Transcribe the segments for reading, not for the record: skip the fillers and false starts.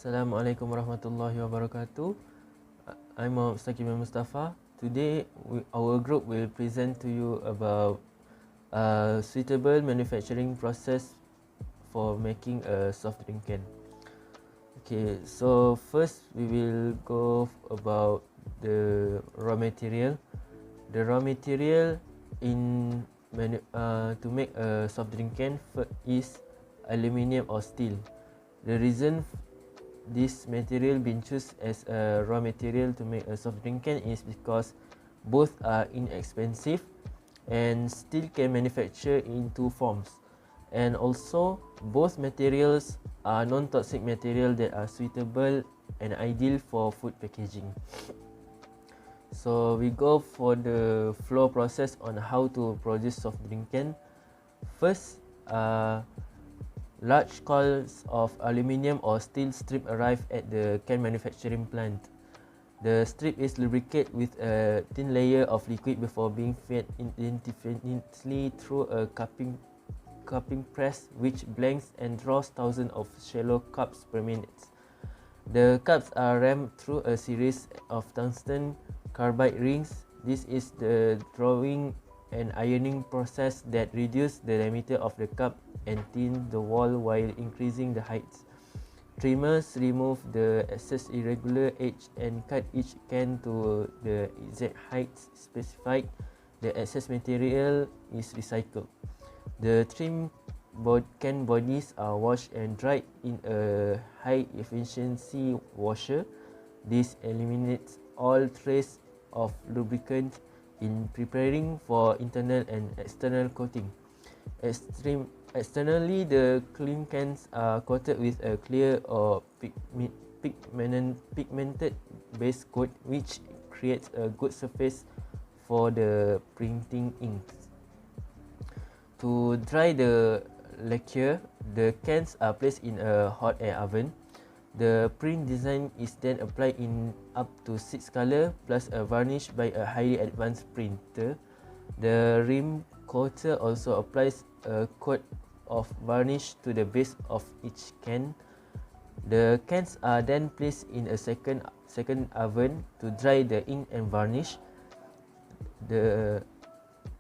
Assalamualaikum warahmatullahi wabarakatuh. I'm Muhammad Mustaqim Mustafa. Today, our group will present to you about a suitable manufacturing process for making a soft drink can. Okay, so first we will go about the raw material. The raw material to make a soft drink can is aluminium or steel. The reason this material been chosen as a raw material to make a soft drink can is because both are inexpensive and still can manufacture in two forms, and also both materials are non-toxic material that are suitable and ideal for food packaging. So we go for the flow process on how to produce soft drink can. First, large coils of aluminium or steel strip arrive at the can manufacturing plant. The strip is lubricated with a thin layer of liquid before being fed indefinitely through a cupping press, which blanks and draws thousands of shallow cups per minute. The cups are rammed through a series of tungsten carbide rings. This is the drawing and ironing process that reduces the diameter of the cup and thin the wall while increasing the height. Trimmers remove the excess irregular edge and cut each can to the exact height specified. The excess material is recycled. The trim can bodies are washed and dried in a high efficiency washer. This eliminates all trace of lubricant in preparing for internal and external coating. Externally, the clean cans are coated with a clear or pigmented base coat, which creates a good surface for the printing ink. To dry the lacquer, the cans are placed in a hot air oven. The print design is then applied in up to 6 colors plus a varnish by a highly advanced printer. The rim coater also applies a coat of varnish to the base of each can. The cans are then placed in a second oven to dry the ink and varnish. The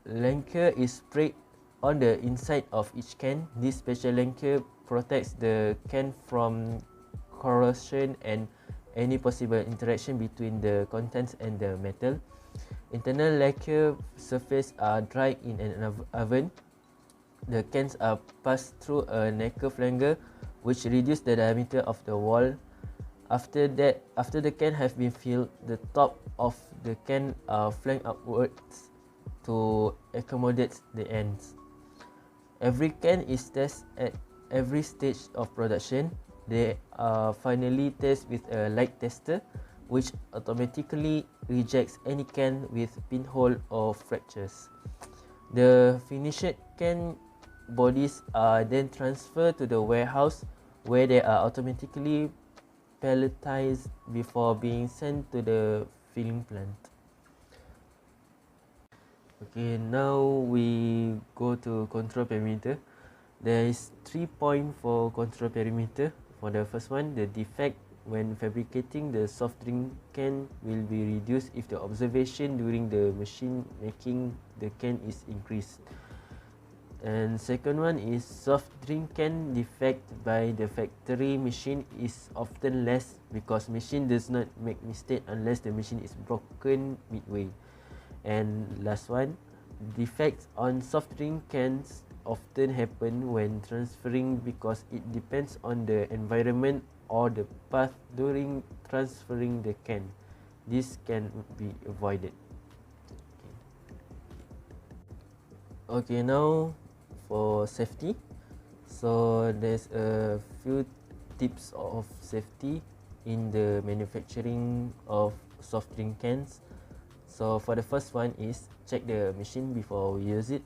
lacquer is sprayed on the inside of each can. This special lacquer protects the can from corrosion and any possible interaction between the contents and the metal. Internal lacquer surface are dried in an oven. The cans are passed through a nacre flanger, which reduces the diameter of the wall. After the can have been filled, the top of the can are flanked upwards to accommodate the ends. Every can is tested at every stage of production. They are finally tested with a light tester, which automatically rejects any can with pinhole or fractures. The finished can bodies are then transferred to the warehouse, where they are automatically palletized before being sent to the filling plant. Okay, now we go to control parameter. There is 3 points for control parameter. For the first one, the defect when fabricating the soft drink can will be reduced if the observation during the machine making the can is increased. And second one is soft drink can defect by the factory machine is often less because machine does not make mistake unless the machine is broken midway. And last one, defects on soft drink cans often happen when transferring because it depends on the environment or the path during transferring the can. This can be avoided. Okay, now for safety. So there's a few tips of safety in the manufacturing of soft drink cans. So for the first one is check the machine before we use it.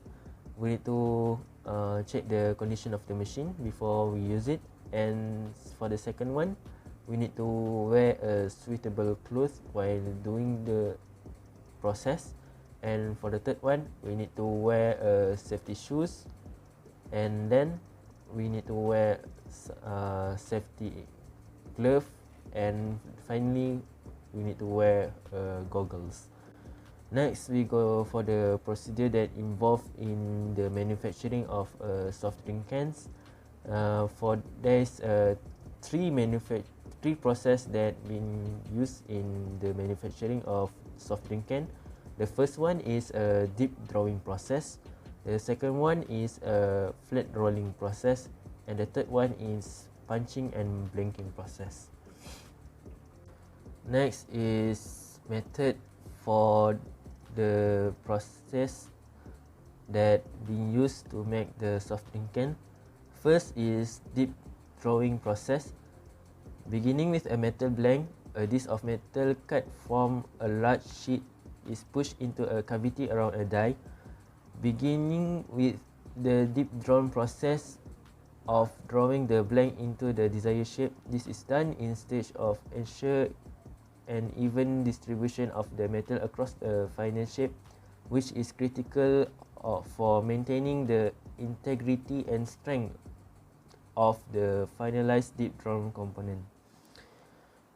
We need to check the condition of the machine before we use it. And for the second one, we need to wear a suitable clothes while doing the process. And for the third one, we need to wear safety shoes. And then we need to wear safety glove, and finally we need to wear goggles. Next, we go for the procedure that involved in the manufacturing of soft drink cans. For there's three process that been used in the manufacturing of soft drink can. The first one is a deep drawing process. The second one is a flat rolling process, and the third one is punching and blanking process. Next is method for the process that being used to make the soft drink can. First is deep drawing process. Beginning with a metal blank, a disc of metal cut from a large sheet is pushed into a cavity around a die. Beginning with the deep drawn process of drawing the blank into the desired shape, this is done in stage of ensure an even distribution of the metal across the final shape, which is critical for maintaining the integrity and strength of the finalized deep drawn component.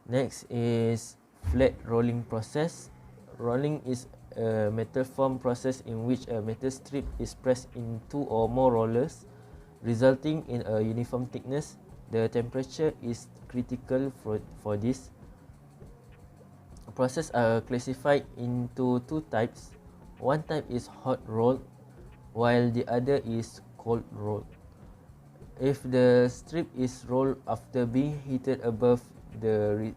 Next is flat rolling process. Rolling is a metal form process in which a metal strip is pressed in two or more rollers, resulting in a uniform thickness. The temperature is critical for this. Processes are classified into two types. One type is hot roll, while the other is cold roll. If the strip is rolled after being heated above the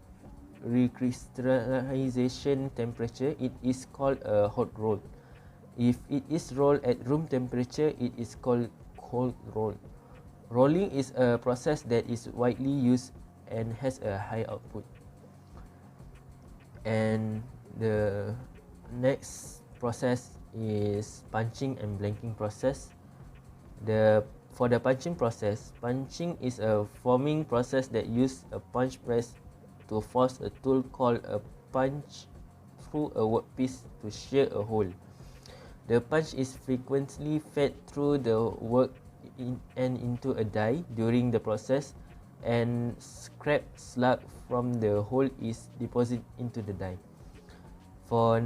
recrystallization temperature, it is called a hot roll. If it is rolled at room temperature, it is called cold roll. Rolling is a process that is widely used and has a high output. And the next process is punching and blanking process. For the punching process, punching is a forming process that uses a punch press to force a tool called a punch through a workpiece to shear a hole. The punch is frequently fed through the work and into a die during the process, and scrap slag from the hole is deposited into the die. For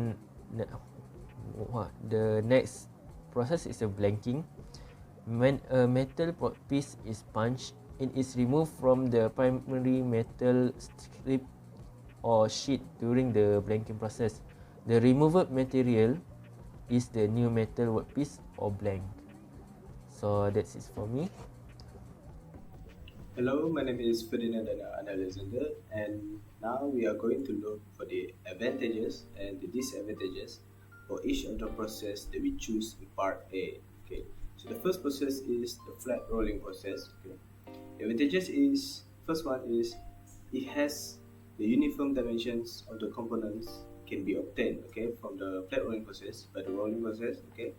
the next process is a blanking. When a metal piece is punched, it is removed from the primary metal strip or sheet during the blanking process. The removed material is the new metal workpiece or blank. So that's it for me. Hello, my name is Ferdinand Alexander, and now we are going to look for the advantages and the disadvantages for each of the process that we choose in part A. Okay, so the first process is the flat rolling process. Okay, the advantages is first one is it has the uniform dimensions of the components can be obtained. Okay, from the flat rolling process by the rolling process. Okay,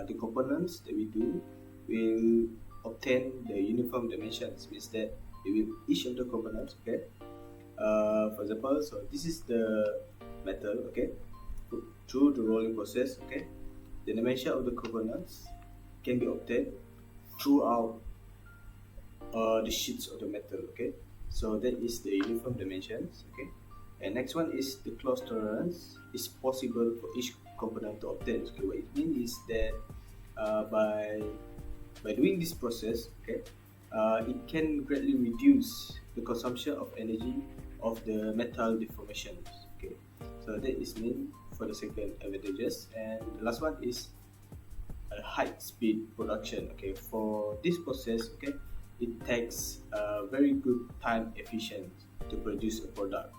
the components that we do will obtain the uniform dimensions, means that each of the components, okay, for example, so this is the metal, okay, through the rolling process, okay, the dimension of the components can be obtained throughout the sheets of the metal, okay, so that is the uniform dimensions, okay. And next one is the close tolerance is possible for each component to obtain. Okay, what it means is that by doing this process, okay, it can greatly reduce the consumption of energy of the metal deformations. Okay, so that is mean for the second advantages. And the last one is a high speed production. Okay, for this process, okay, it takes very good time efficient to produce a product.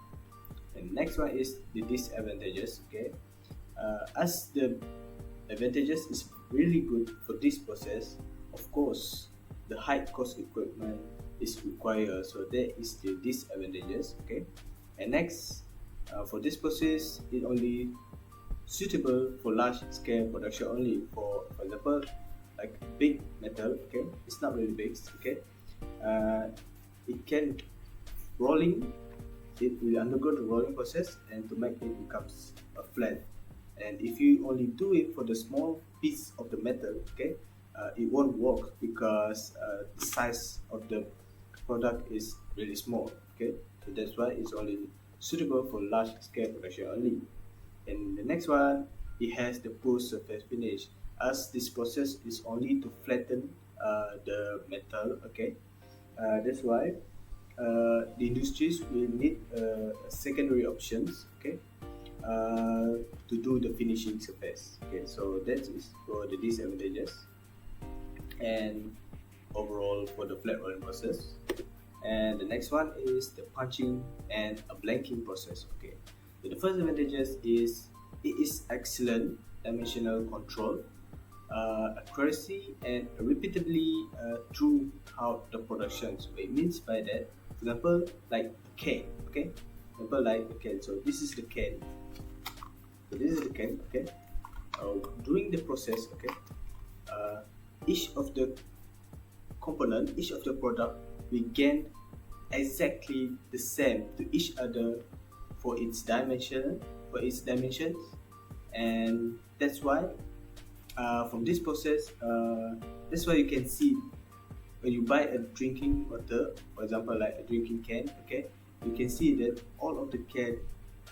And next one is the disadvantages. Okay, as the advantages is really good for this process, of course the high cost equipment is required, so that is the disadvantages. Okay, and next, for this process it only suitable for large scale production only, for example like big metal, okay, it's not really big, okay, it can rolling, it will undergo the rolling process and to make it becomes a flat. And if you only do it for the small piece of the metal, okay, it won't work because the size of the product is really small. Okay, so that's why it's only suitable for large scale production only. And the next one, it has the post surface finish, as this process is only to flatten the metal. Okay, that's why the industries will need secondary options. Okay, to do the finishing surface. Okay, so that is for the disadvantages and overall for the flat rolling process. And the next one is the punching and a blanking process. Okay, so the first advantages is it is excellent dimensional control, accuracy, and repeatably throughout the production. So it means by that, for example, like a can. Okay, for example, like a can. So this is the can. So this is the can. Okay, during the process. Okay, each of the component, each of the product, we gain exactly the same to each other for its dimensions, and that's why from this process, that's why you can see when you buy a drinking water, for example, like a drinking can. Okay, you can see that all of the can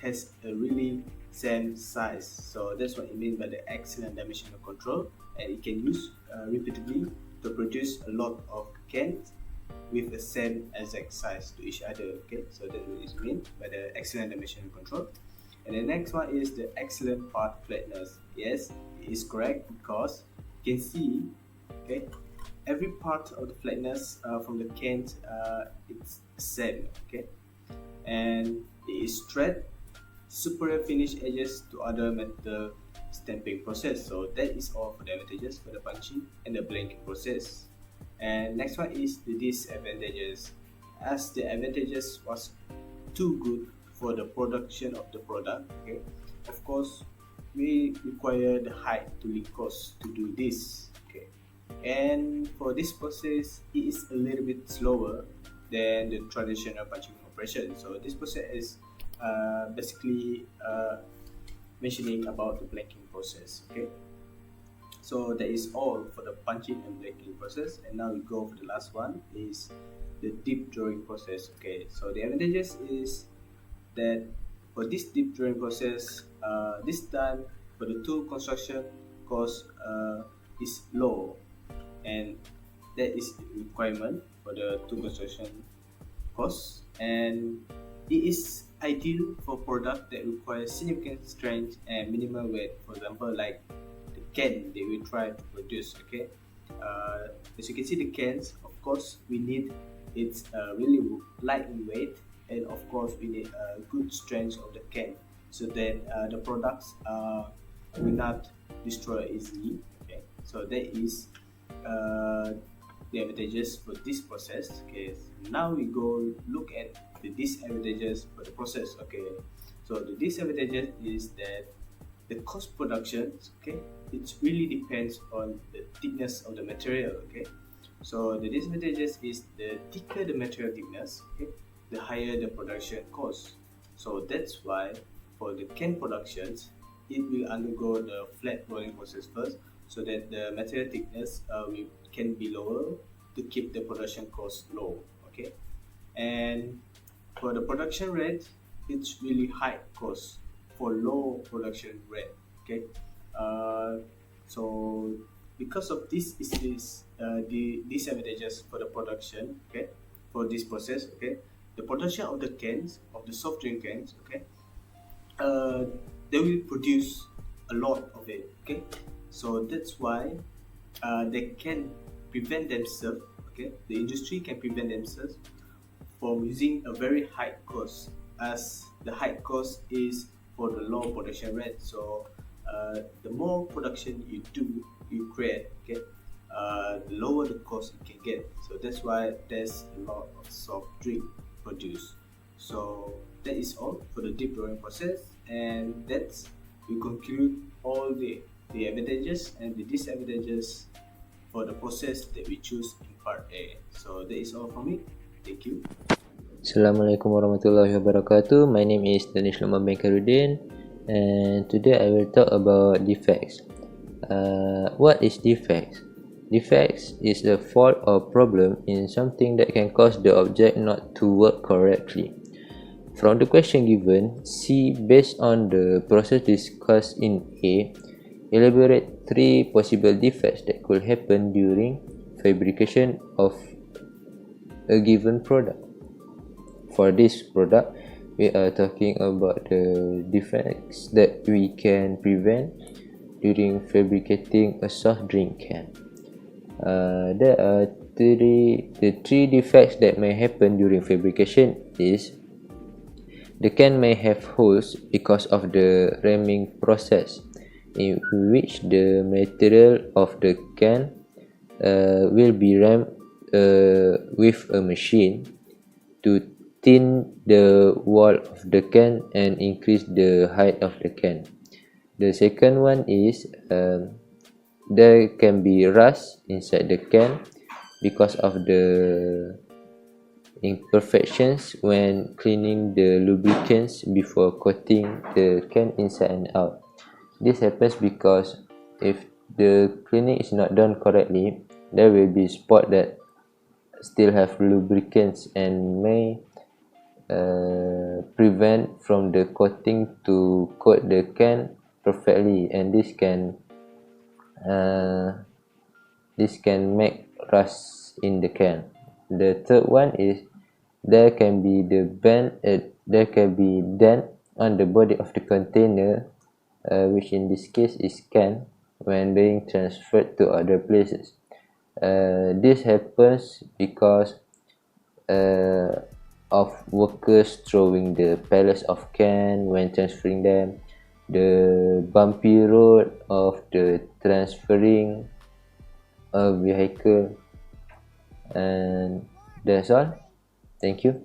has a really same size. So that's what it means by the excellent dimensional control, and it can use repeatedly to produce a lot of cans with the same exact size to each other. Okay, so that's what it means by the excellent dimensional control. And the next one is the excellent part flatness. Yes, it is correct because you can see, okay, every part of the flatness from the cans, it's the same. Okay, and it is straight, superior finish edges to other metal stamping process. So that is all for the advantages for the punching and the blanking process. And next one is the disadvantages. As the advantages was too good for the production of the product, okay, of course we require the high tooling cost to do this. Okay, and for this process it is a little bit slower than the traditional punching operation. So this process is basically mentioning about the blanking process. Okay, so that is all for the punching and blanking process, and now we go for the last one is the deep drawing process. Okay, so the advantages is that for this deep drawing process, this time for the tool construction cost is low, and that is requirement for the tool construction cost, and it is ideal for product that require significant strength and minimal weight. For example, like the can that we try to produce. Okay, as you can see, the cans, of course, we need it's really light in weight, and of course, we need a good strength of the can so that the products will not destroy easily. Okay, so that is uh, the advantages for this process. Okay, now we go look at the disadvantages for the process. Okay, so the disadvantages is that the cost production, okay, it really depends on the thickness of the material. Okay, so the disadvantages is the thicker the material thickness, okay, the higher the production cost. So that's why for the can productions, it will undergo the flat rolling process first, so that the material thickness can be lower to keep the production cost low. Okay, and for the production rate, it's really high cost for low production rate. Okay, uh, so because of this is the disadvantages for the production. Okay, for this process. Okay, the production of the cans, of the soft drink cans. Okay, uh, they will produce a lot of it. Okay, so that's why they can prevent themselves. Okay, the industry can prevent themselves from using a very high cost, as the high cost is for the low production rate. So the more production you create, okay, the lower the cost you can get. So that's why there's a lot of soft drink produced. So that is all for the deep brewing process, and that's we conclude all the advantages and the disadvantages for the process that we choose in part A. So that is all for me. Thank you. Assalamualaikum warahmatullahi wabarakatuh. My name is Danish Lomar bin Karudin, and today I will talk about defects. What is defects? Defects is a fault or problem in something that can cause the object not to work correctly. From the question given, C, based on the process discussed in A, elaborate 3 possible defects that could happen during fabrication of a given product. For this product, we are talking about the defects that we can prevent during fabricating a soft drink can. There are the three defects that may happen during fabrication is the can may have holes because of the ramming process, in which the material of the can will be rammed with a machine to thin the wall of the can and increase the height of the can. The second one is there can be rust inside the can because of the imperfections when cleaning the lubricants before coating the can inside and out. This happens because if the cleaning is not done correctly, there will be spots that still have lubricants and may prevent from the coating to coat the can perfectly, and this can make rust in the can. The third one is there can be dent on the body of the container, which in this case is can, when being transferred to other places. This happens because of workers throwing the pallets of can when transferring them, the bumpy road of the transferring a vehicle, and that's all. Thank you.